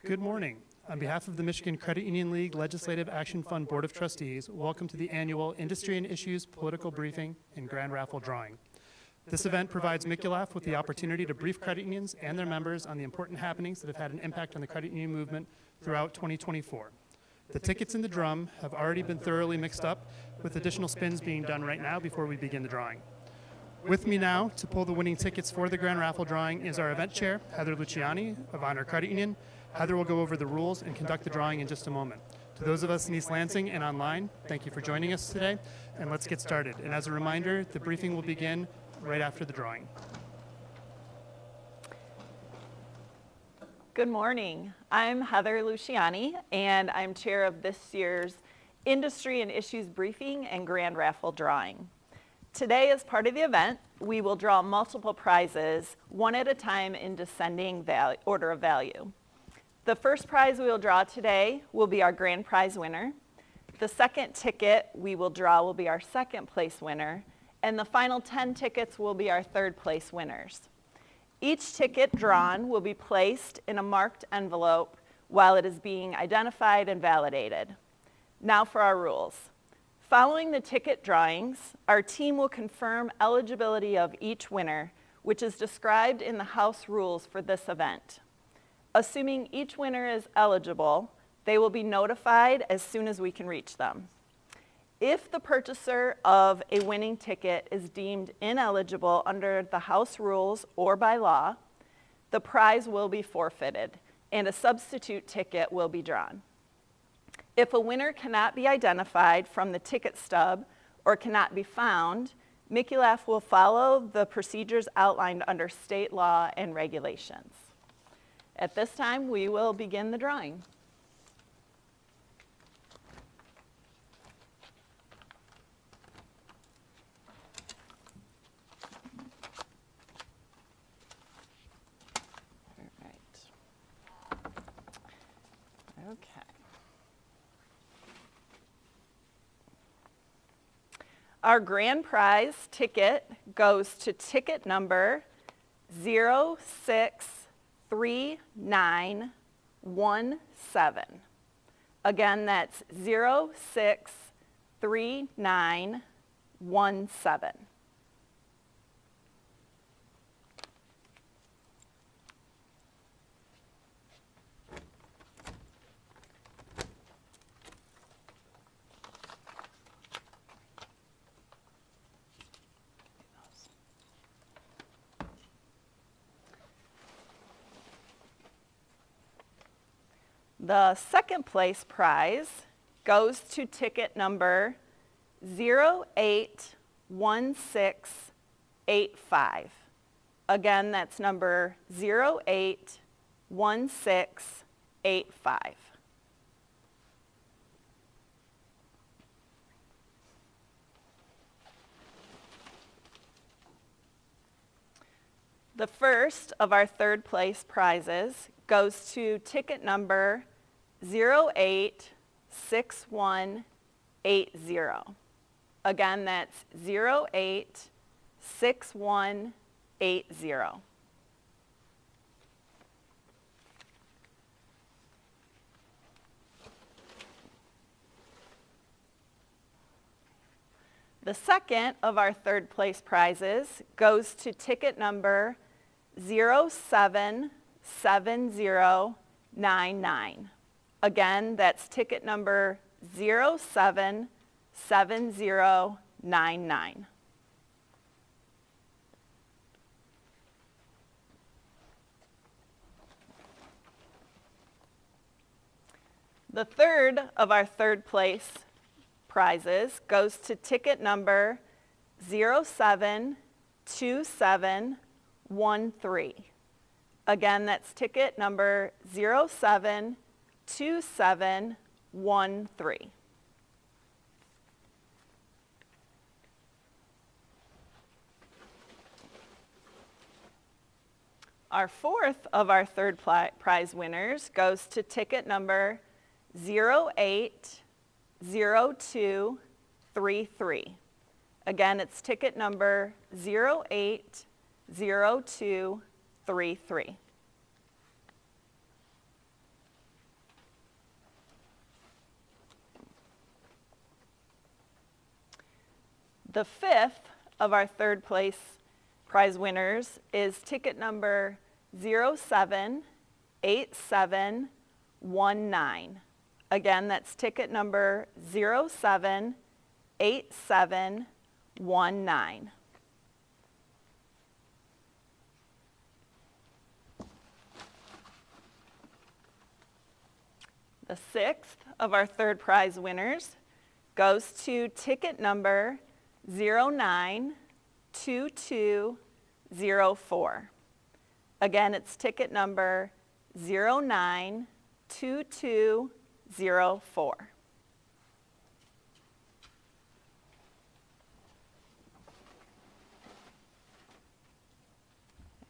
Good morning. On behalf of the Michigan Credit Union League Legislative Action Fund Board of Trustees, welcome to the annual Industry and Issues Political Briefing and Grand Raffle Drawing. This event provides MICULAF with the opportunity to brief credit unions and their members on the important happenings that have had an impact on the credit union movement throughout 2024. The tickets in the drum have already been thoroughly mixed up, with additional spins being done right now before we begin the drawing. With me now to pull the winning tickets for the Grand Raffle Drawing is our event chair, Heather Luciani of Honor Credit Union. Heather will go over the rules and conduct the drawing in just a moment. To those of us in East Lansing and online, thank you for joining us today, and let's get started. And as a reminder, the briefing will begin right after the drawing. Good morning. I'm Heather Luciani, and I'm chair of this year's Industry and Issues Briefing and Grand Raffle Drawing. Today, as part of the event, we will draw multiple prizes, one at a time in descending order of value. The first prize we will draw today will be our grand prize winner. The second ticket we will draw will be our second place winner, and the final 10 tickets will be our third place winners. Each ticket drawn will be placed in a marked envelope while it is being identified and validated. Now for our rules. Following the ticket drawings, our team will confirm eligibility of each winner, which is described in the House rules for this event. Assuming each winner is eligible, they will be notified as soon as we can reach them. If the purchaser of a winning ticket is deemed ineligible under the House rules or by law, the prize will be forfeited and a substitute ticket will be drawn. If a winner cannot be identified from the ticket stub or cannot be found, MICULAF will follow the procedures outlined under state law and regulations. At this time, we will begin the drawing. All right. Okay. Our grand prize ticket goes to ticket number 063917. Again, that's 063917. The second place prize goes to ticket number 081685. Again, that's number 081685. The first of our third place prizes goes to ticket number 086180. Again, that's 086180. The second of our third place prizes goes to ticket number 077099. Again, that's ticket number 077099. The third of our third place prizes goes to ticket number 072713. Again, that's ticket number 072713. Our fourth of our third prize winners goes to ticket number 080233. Again, it's ticket number 080233. The fifth of our third place prize winners is ticket number 078719. Again, that's ticket number 078719. The sixth of our third prize winners goes to ticket number 092204. Again, it's ticket number 092204.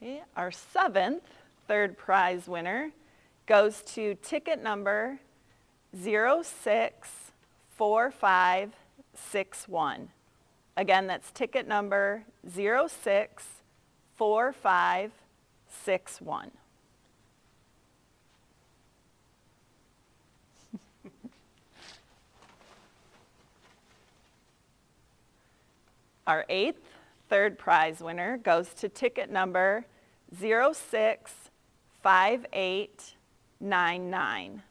Okay, our seventh third prize winner goes to ticket number 064561. Again, that's ticket number 064561. Our eighth third prize winner goes to ticket number 065899.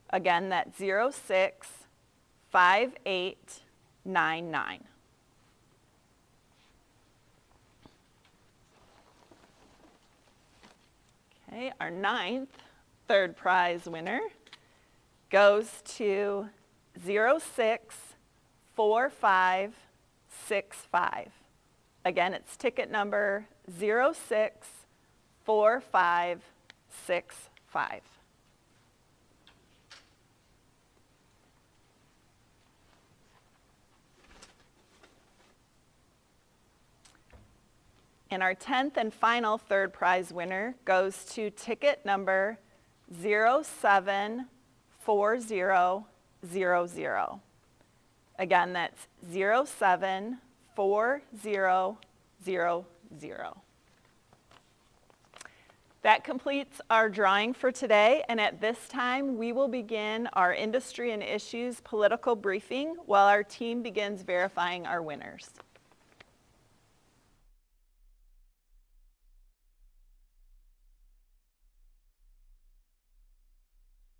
Again, that's 065899. Okay, our ninth third prize winner goes to 064565. Again, it's ticket number 064565. And our 10th and final third prize winner goes to ticket number 074000. Again, that's 074000. That completes our drawing for today, and at this time we will begin our industry and issues political briefing while our team begins verifying our winners.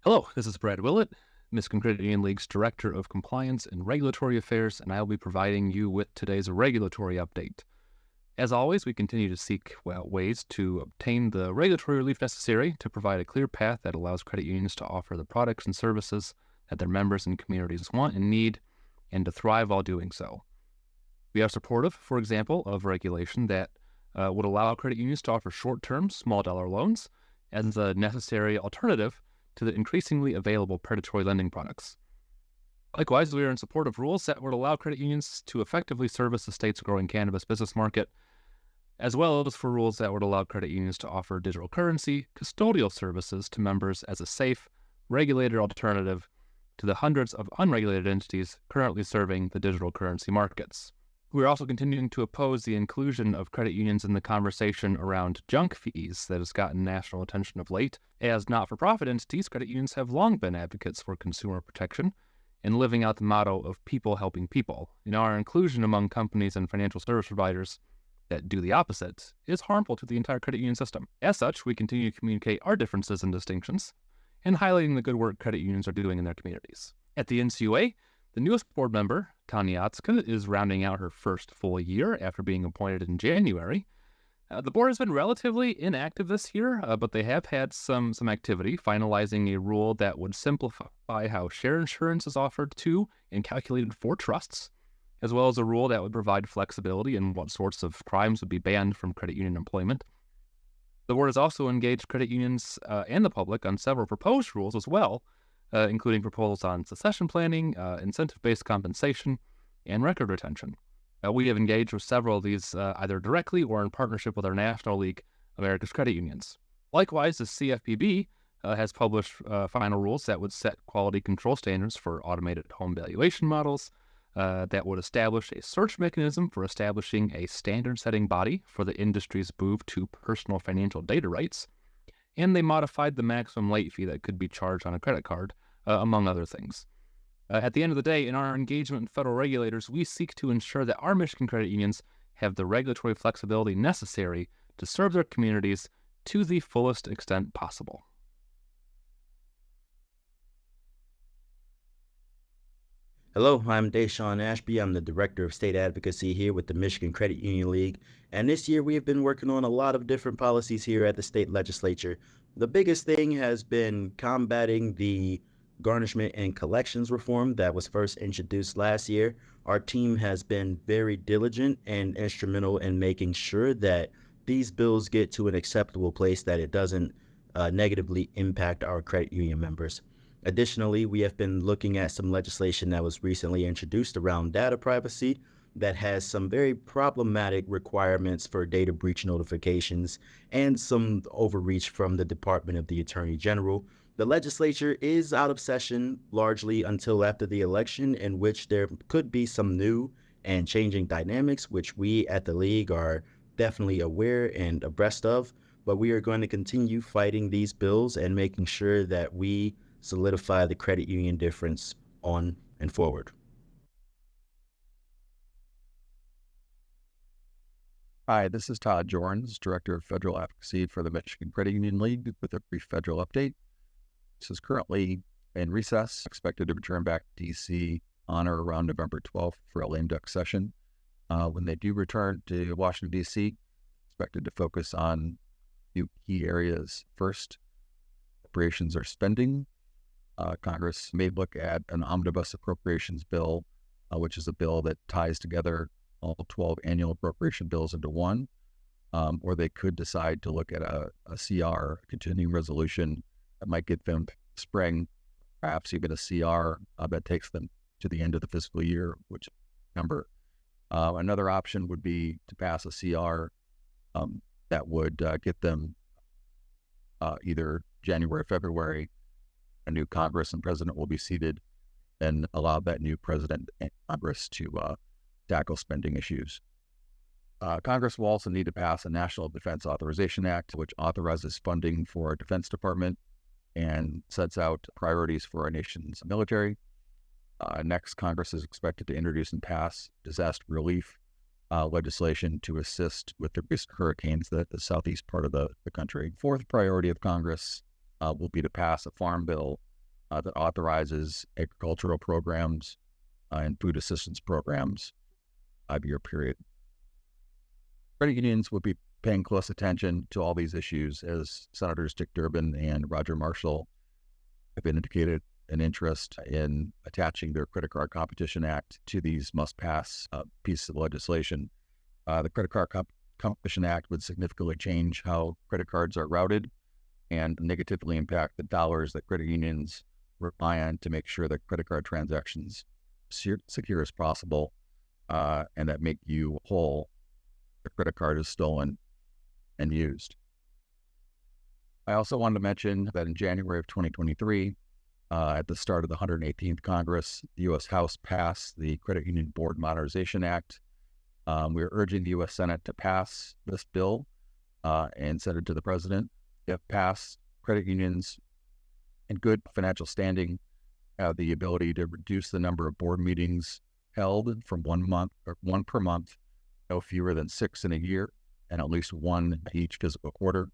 Hello, this is Brad Willett, Michigan Credit Union League's Director of Compliance and Regulatory Affairs, and I will be providing you with today's regulatory update. As always, we continue to seek ways to obtain the regulatory relief necessary to provide a clear path that allows credit unions to offer the products and services that their members and communities want and need, and to thrive while doing so. We are supportive, for example, of regulation that would allow credit unions to offer short-term, small-dollar loans as a necessary alternative to the increasingly available predatory lending products. Likewise, we are in support of rules that would allow credit unions to effectively service the state's growing cannabis business market, as well as for rules that would allow credit unions to offer digital currency custodial services to members as a safe, regulated alternative to the hundreds of unregulated entities currently serving the digital currency markets. We are also continuing to oppose the inclusion of credit unions in the conversation around junk fees that has gotten national attention of late. As not-for-profit entities, credit unions have long been advocates for consumer protection and living out the motto of people helping people. Our inclusion among companies and financial service providers that do the opposite is harmful to the entire credit union system. As such, we continue to communicate our differences and distinctions and highlighting the good work credit unions are doing in their communities. At the NCUA, the newest board member, Tanya Otska, is rounding out her first full year after being appointed in January. The board has been relatively inactive this year, but they have had some activity, finalizing a rule that would simplify how share insurance is offered to and calculated for trusts, as well as a rule that would provide flexibility in what sorts of crimes would be banned from credit union employment. The board has also engaged credit unions and the public on several proposed rules as well, including proposals on succession planning, incentive-based compensation, and record retention. We have engaged with several of these either directly or in partnership with our National League America's Credit Unions. Likewise, the CFPB has published final rules that would set quality control standards for automated home valuation models, that would establish a search mechanism for establishing a standard-setting body for the industry's move to personal financial data rights, and they modified the maximum late fee that could be charged on a credit card, among other things. At the end of the day, in our engagement with federal regulators, we seek to ensure that our Michigan credit unions have the regulatory flexibility necessary to serve their communities to the fullest extent possible. Hello, I'm Deshaun Ashby. I'm the Director of State Advocacy here with the Michigan Credit Union League. And this year we have been working on a lot of different policies here at the state legislature. The biggest thing has been combating the garnishment and collections reform that was first introduced last year. Our team has been very diligent and instrumental in making sure that these bills get to an acceptable place, that it doesn't negatively impact our credit union members. Additionally, we have been looking at some legislation that was recently introduced around data privacy that has some very problematic requirements for data breach notifications and some overreach from the Department of the Attorney General. The legislature is out of session largely until after the election, in which there could be some new and changing dynamics, which we at the League are definitely aware and abreast of. But we are going to continue fighting these bills and making sure that we solidify the credit union difference on and forward. Hi, this is Todd Jorns, Director of Federal Advocacy for the Michigan Credit Union League, with a brief federal update. This is currently in recess, expected to return back to D.C. on or around November 12th for a lame duck session. When they do return to Washington, D.C., expected to focus on few key areas. First, appropriations or spending. Congress may look at an omnibus appropriations bill, which is a bill that ties together all 12 annual appropriation bills into one, or they could decide to look at a CR, continuing resolution, that might get them spring, perhaps even a CR that takes them to the end of the fiscal year, which number. Another option would be to pass a CR that would get them either January or February. A new Congress and president will be seated, and allow that new president and Congress to tackle spending issues. Congress will also need to pass a National Defense Authorization Act, which authorizes funding for our Defense Department and sets out priorities for our nation's military. Next, Congress is expected to introduce and pass disaster relief legislation to assist with the recent hurricanes that the southeast part of the country. Fourth priority of Congress will be to pass a farm bill that authorizes agricultural programs and food assistance programs 5-year period. Credit unions will be paying close attention to all these issues, as Senators Dick Durbin and Roger Marshall have indicated an interest in attaching their Credit Card Competition Act to these must-pass pieces of legislation. The Credit Card Competition Act would significantly change how credit cards are routed and negatively impact the dollars that credit unions rely on to make sure that credit card transactions secure as possible, and that make you whole if the credit card is stolen and used. I also wanted to mention that in January of 2023, at the start of the 118th Congress, the U.S. House passed the Credit Union Board Modernization Act. We're urging the U.S. Senate to pass this bill and send it to the President. If passed, credit unions in good financial standing have the ability to reduce the number of board meetings held from 1 per month, no fewer than 6 in a year, and at least 1 each fiscal quarter.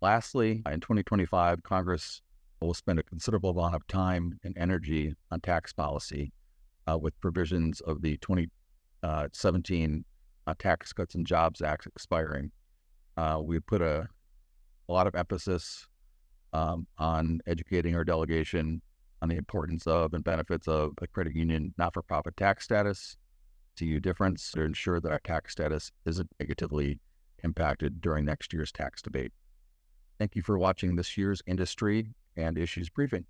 Lastly, in 2025, Congress will spend a considerable amount of time and energy on tax policy with provisions of the 2017 Tax Cuts and Jobs Act expiring. We put a lot of emphasis on educating our delegation on the importance of and benefits of a credit union not-for-profit tax status, TU difference, to ensure that our tax status isn't negatively impacted during next year's tax debate. Thank you for watching this year's Industry and Issues Briefing.